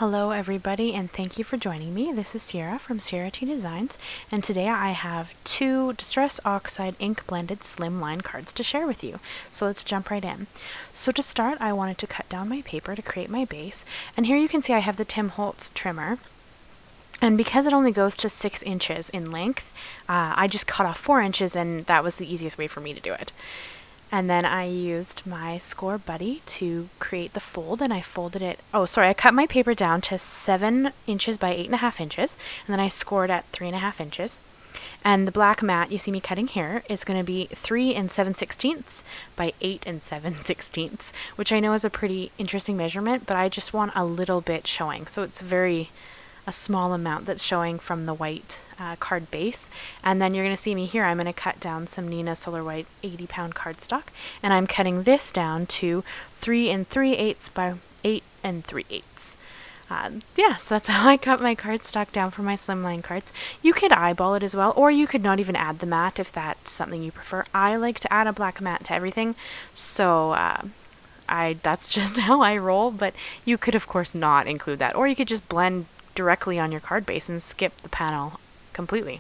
Hello everybody, and thank you for joining me. This is Sierra from Sierra T Designs, and today I have two Distress Oxide ink blended Slimline cards to share with you. So let's jump right in. So to start, I wanted to cut down my paper to create my base, and here you can see I have the Tim Holtz trimmer. And because it only goes to 6 inches in length, I just cut off 4 inches, and that was the easiest way for me to do it. And then I used my Scor-Buddy to create the fold, and I folded it. I cut my paper down to 7 inches by 8.5 inches, and then I scored at 3.5 inches. And the black mat you see me cutting here is going to be 3 7/16 by 8 7/16, which I know is a pretty interesting measurement, but I just want a little bit showing. So it's a small amount that's showing from the white card base. And then you're going to see me here, I'm going to cut down some Neenah Solar White 80-pound cardstock, and I'm cutting this down to 3 3/8 by 8 3/8. So that's how I cut my cardstock down for my Slimline cards. You could eyeball it as well, or you could not even add the mat if that's something you prefer. I like to add a black mat to everything, so that's just how I roll, but you could of course not include that, or you could just blend directly on your card base and skip the panel completely.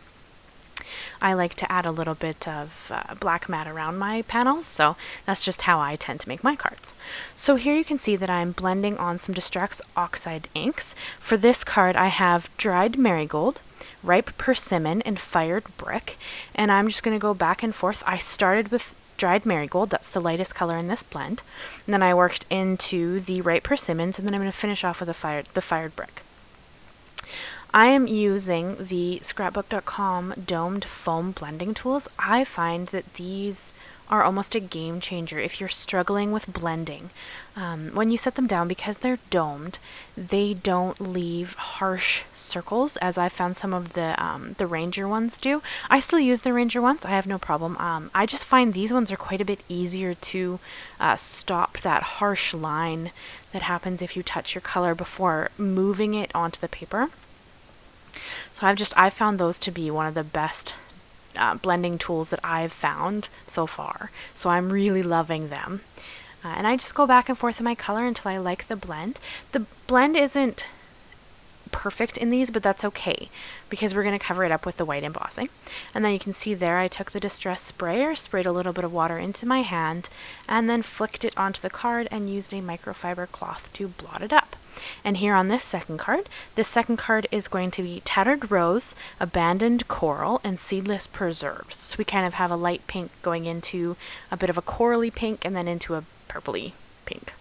I like to add a little bit of black mat around my panels, so that's just how I tend to make my cards. So here you can see that I'm blending on some Distress Oxide inks. For this card I have dried Marigold, ripe Persimmon, and fired brick, and I'm just going to go back and forth. I started with dried Marigold, that's the lightest color in this blend, and then I worked into the ripe Persimmons, and then I'm going to finish off with the fired brick. I am using the scrapbook.com domed foam blending tools. I find that these are almost a game changer if you're struggling with blending. When you set them down, because they're domed, they don't leave harsh circles, as I found some of the Ranger ones do. I still use the Ranger ones, I have no problem. I just find these ones are quite a bit easier to stop that harsh line that happens if you touch your color before moving it onto the paper. So I've found those to be one of the best blending tools that I've found so far. So I'm really loving them. And I just go back and forth in my color until I like the blend. The blend isn't perfect in these, but that's okay, because we're going to cover it up with the white embossing. And then you can see there I took the Distress sprayer, sprayed a little bit of water into my hand, and then flicked it onto the card and used a microfiber cloth to blot it up. And here on this second card is going to be Tattered Rose, Abandoned Coral, and Seedless Preserves. So we kind of have a light pink going into a bit of a corally pink and then into a purpley pink.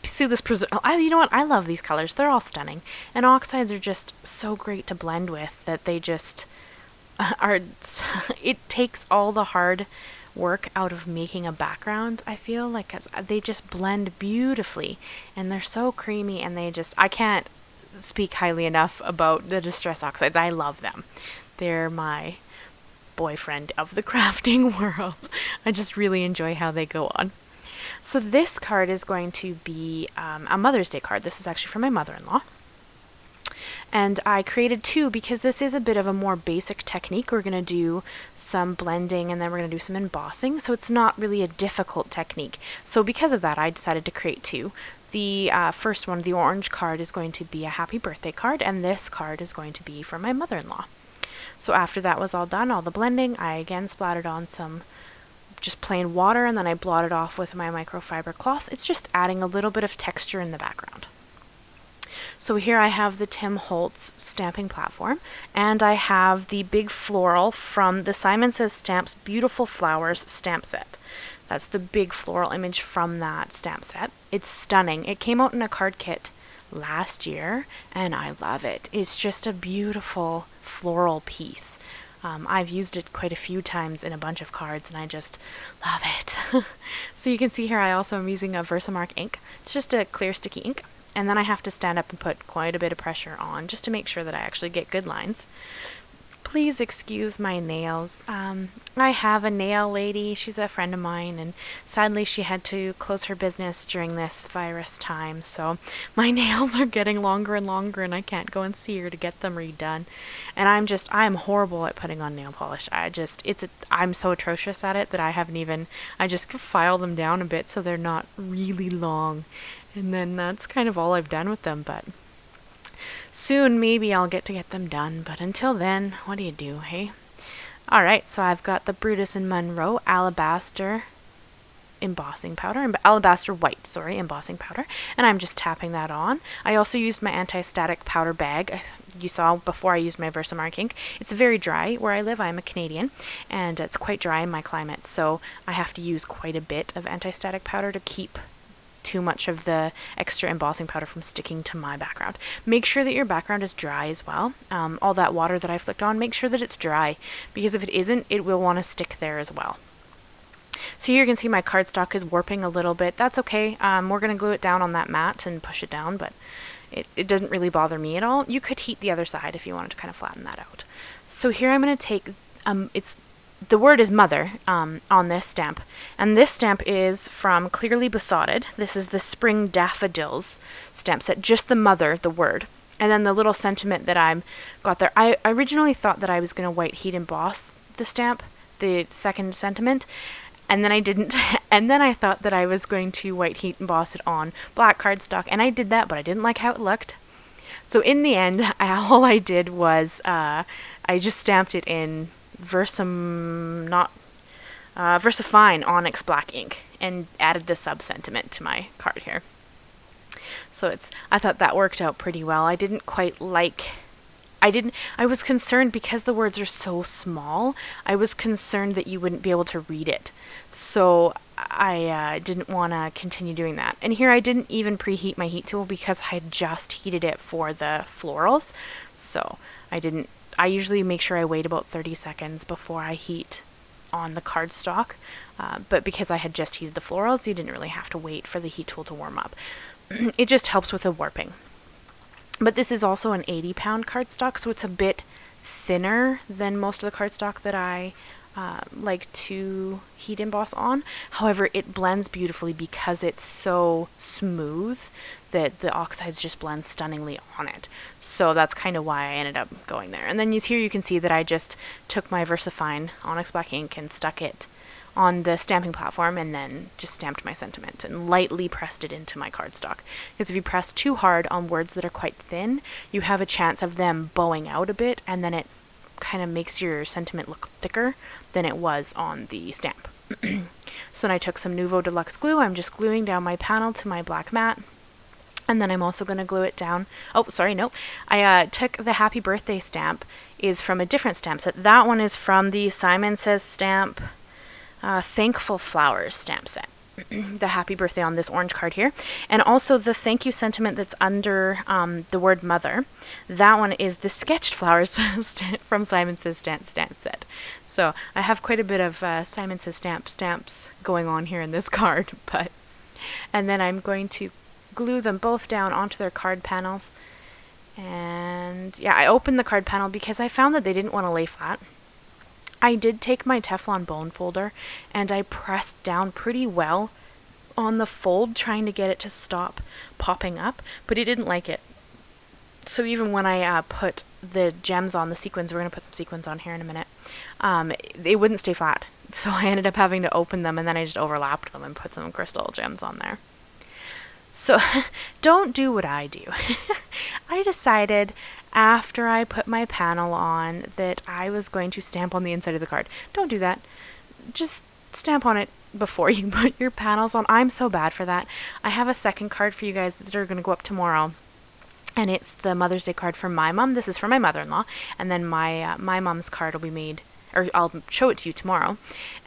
Seedless Preserve. You know what? I love these colors. They're all stunning. And oxides are just so great to blend with that they just are. It takes all the hard work out of making a background, I feel like, 'cause they just blend beautifully and they're so creamy, and I can't speak highly enough about the Distress Oxides. I love them. They're my boyfriend of the crafting world. I just really enjoy how they go on. So this card is going to be a Mother's Day card. This is actually from my mother-in-law. And I created two because this is a bit of a more basic technique. We're going to do some blending and then we're going to do some embossing. So it's not really a difficult technique. So because of that, I decided to create two. The first one, the orange card, is going to be a happy birthday card, and this card is going to be for my mother-in-law. So after that was all done, all the blending, I again splattered on some just plain water, and then I blotted off with my microfiber cloth. It's just adding a little bit of texture in the background. So here I have the Tim Holtz stamping platform, and I have the big floral from the Simon Says Stamps Beautiful Flowers stamp set. That's the big floral image from that stamp set. It's stunning. It came out in a card kit last year, and I love it. It's just a beautiful floral piece. I've used it quite a few times in a bunch of cards, and I just love it. So you can see here I also am using a Versamark ink. It's just a clear sticky ink. And then I have to stand up and put quite a bit of pressure on just to make sure that I actually get good lines. Please excuse my nails. I have a nail lady. She's a friend of mine, and sadly she had to close her business during this virus time, so my nails are getting longer and longer, and I can't go and see her to get them redone. And I'm horrible at putting on nail polish. I'm so atrocious at it that I just file them down a bit so they're not really long. And then that's kind of all I've done with them, but soon maybe I'll get them done. But until then, what do you do, hey? Alright, so I've got the Brutus and Monroe Alabaster embossing powder, Alabaster white, sorry, embossing powder, and I'm just tapping that on. I also used my anti-static powder bag. You saw before I used my Versamark ink. It's very dry where I live. I'm a Canadian, and it's quite dry in my climate, so I have to use quite a bit of anti-static powder to keep too much of the extra embossing powder from sticking to my background. Make sure that your background is dry as well. All that water that I flicked on, make sure that it's dry, because if it isn't, it will want to stick there as well. So here you can see my cardstock is warping a little bit. That's okay. We're going to glue it down on that mat and push it down, but it doesn't really bother me at all. You could heat the other side if you wanted to kind of flatten that out. So here I'm going to take, the word is mother on this stamp. And this stamp is from Clearly Besotted. This is the Spring Daffodils stamp set, just the mother, the word. And then the little sentiment that I got there. I originally thought that I was going to white heat emboss the stamp, the second sentiment, and then I didn't. And then I thought that I was going to white heat emboss it on black cardstock, and I did that, but I didn't like how it looked. So in the end, all I did was I just stamped it in Versafine Onyx black ink and added the sub-sentiment to my card here. So I thought that worked out pretty well. I didn't quite like... I was concerned because the words are so small. I was concerned that you wouldn't be able to read it. So I didn't want to continue doing that. And here I didn't even preheat my heat tool because I had just heated it for the florals. So I usually make sure I wait about 30 seconds before I heat on the cardstock. But because I had just heated the florals, you didn't really have to wait for the heat tool to warm up. It just helps with the warping. But this is also an 80-pound cardstock, so it's a bit thinner than most of the cardstock that I like to heat emboss on. However, it blends beautifully because it's so smooth that the oxides just blend stunningly on it. So that's kind of why I ended up going there. And then here you can see that I just took my Versafine Onyx black ink and stuck it on the stamping platform and then just stamped my sentiment and lightly pressed it into my cardstock. Because if you press too hard on words that are quite thin, you have a chance of them bowing out a bit, and then it kind of makes your sentiment look thicker than it was on the stamp. So then I took some Nuvo Deluxe glue. I'm just gluing down my panel to my black mat. And then I'm also going to glue it down. Oh, sorry, no. I took the Happy Birthday stamp, is from a different stamp set. That one is from the Simon Says stamp Thankful Flowers stamp set. The happy birthday on this orange card here. And also the thank you sentiment that's under the word mother. That one is the Sketched Flowers from Simon Says stamp set. So I have quite a bit of Simon Says stamps going on here in this card. And then I'm going to glue them both down onto their card panels. And yeah, I opened the card panel because I found that they didn't want to lay flat. I did take my Teflon bone folder and I pressed down pretty well on the fold, trying to get it to stop popping up, but it didn't like it. So even when I put the gems on, the sequins, we're going to put some sequins on here in a minute, they wouldn't stay flat. So I ended up having to open them, and then I just overlapped them and put some crystal gems on there. So don't do what I do. I decided after I put my panel on that I was going to stamp on the inside of the card. Don't do that. Just stamp on it before you put your panels on. I'm so bad for that. I have a second card for you guys that are going to go up tomorrow. And it's the Mother's Day card for my mom. This is for my mother-in-law. And then my mom's card will be made, or I'll show it to you tomorrow.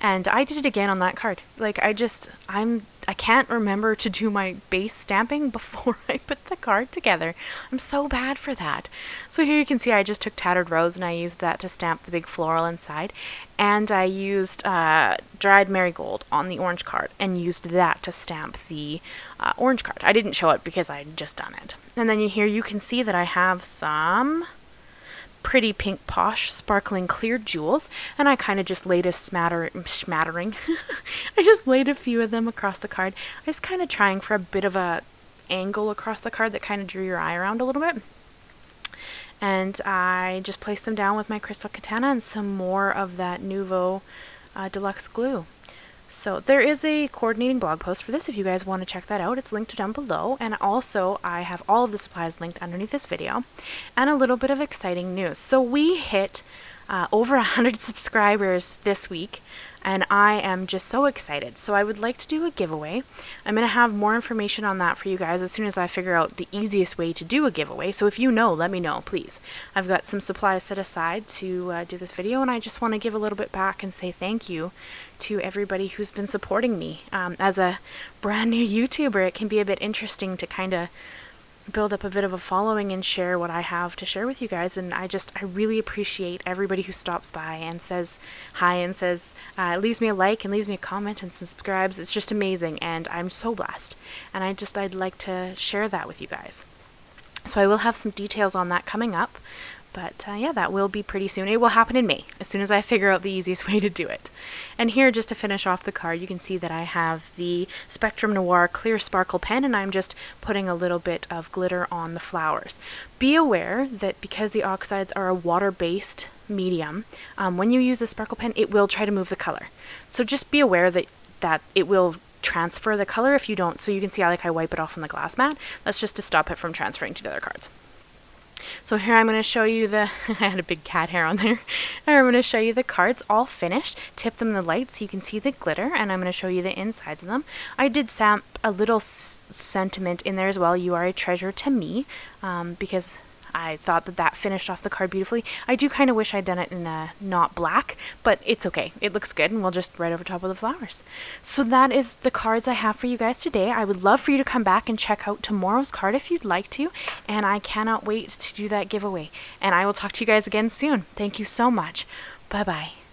And I did it again on that card. Like, I can't remember to do my base stamping before I put the card together. I'm so bad for that. So here you can see I just took Tattered Rose and I used that to stamp the big floral inside. And I used dried Marigold on the orange card and used that to stamp the orange card. I didn't show it because I had just done it. And then here you can see that I have some pretty pink Posh sparkling clear jewels, and I kind of just laid a smattering I just laid a few of them across the card. I was kind of trying for a bit of a angle across the card that kind of drew your eye around a little bit, and I just placed them down with my crystal katana and some more of that Nuvo Deluxe glue. So there is a coordinating blog post for this if you guys want to check that out. It's linked down below, and also I have all of the supplies linked underneath this video. And a little bit of exciting news. So we hit over 100 subscribers this week, and I am just so excited. So I would like to do a giveaway. I'm going to have more information on that for you guys as soon as I figure out the easiest way to do a giveaway. So if you know, let me know, please. I've got some supplies set aside to do this video, and I just want to give a little bit back and say thank you to everybody who's been supporting me. As a brand new YouTuber, it can be a bit interesting to kind of build up a bit of a following and share what I have to share with you guys, and I really appreciate everybody who stops by and says hi and says leaves me a like and leaves me a comment and subscribes. It's just amazing, and I'm so blessed, and I'd like to share that with you guys. So I will have some details on that coming up, but yeah, that will be pretty soon. It will happen in May, as soon as I figure out the easiest way to do it. And here, just to finish off the card, you can see that I have the Spectrum Noir Clear Sparkle pen, and I'm just putting a little bit of glitter on the flowers. Be aware that because the oxides are a water-based medium, when you use a sparkle pen, it will try to move the color. So just be aware that it will transfer the color if you don't. So you can see how I wipe it off on the glass mat. That's just to stop it from transferring to the other cards. So here I'm going to show you I had a big cat hair on there. I'm going to show you the cards all finished, tip them in the light so you can see the glitter, and I'm going to show you the insides of them. I did stamp a little sentiment in there as well, "You are a treasure to me," because I thought that finished off the card beautifully. I do kind of wish I'd done it in a not black, but it's okay. It looks good, and we'll just right over top of the flowers. So that is the cards I have for you guys today. I would love for you to come back and check out tomorrow's card if you'd like to, and I cannot wait to do that giveaway. And I will talk to you guys again soon. Thank you so much. Bye-bye.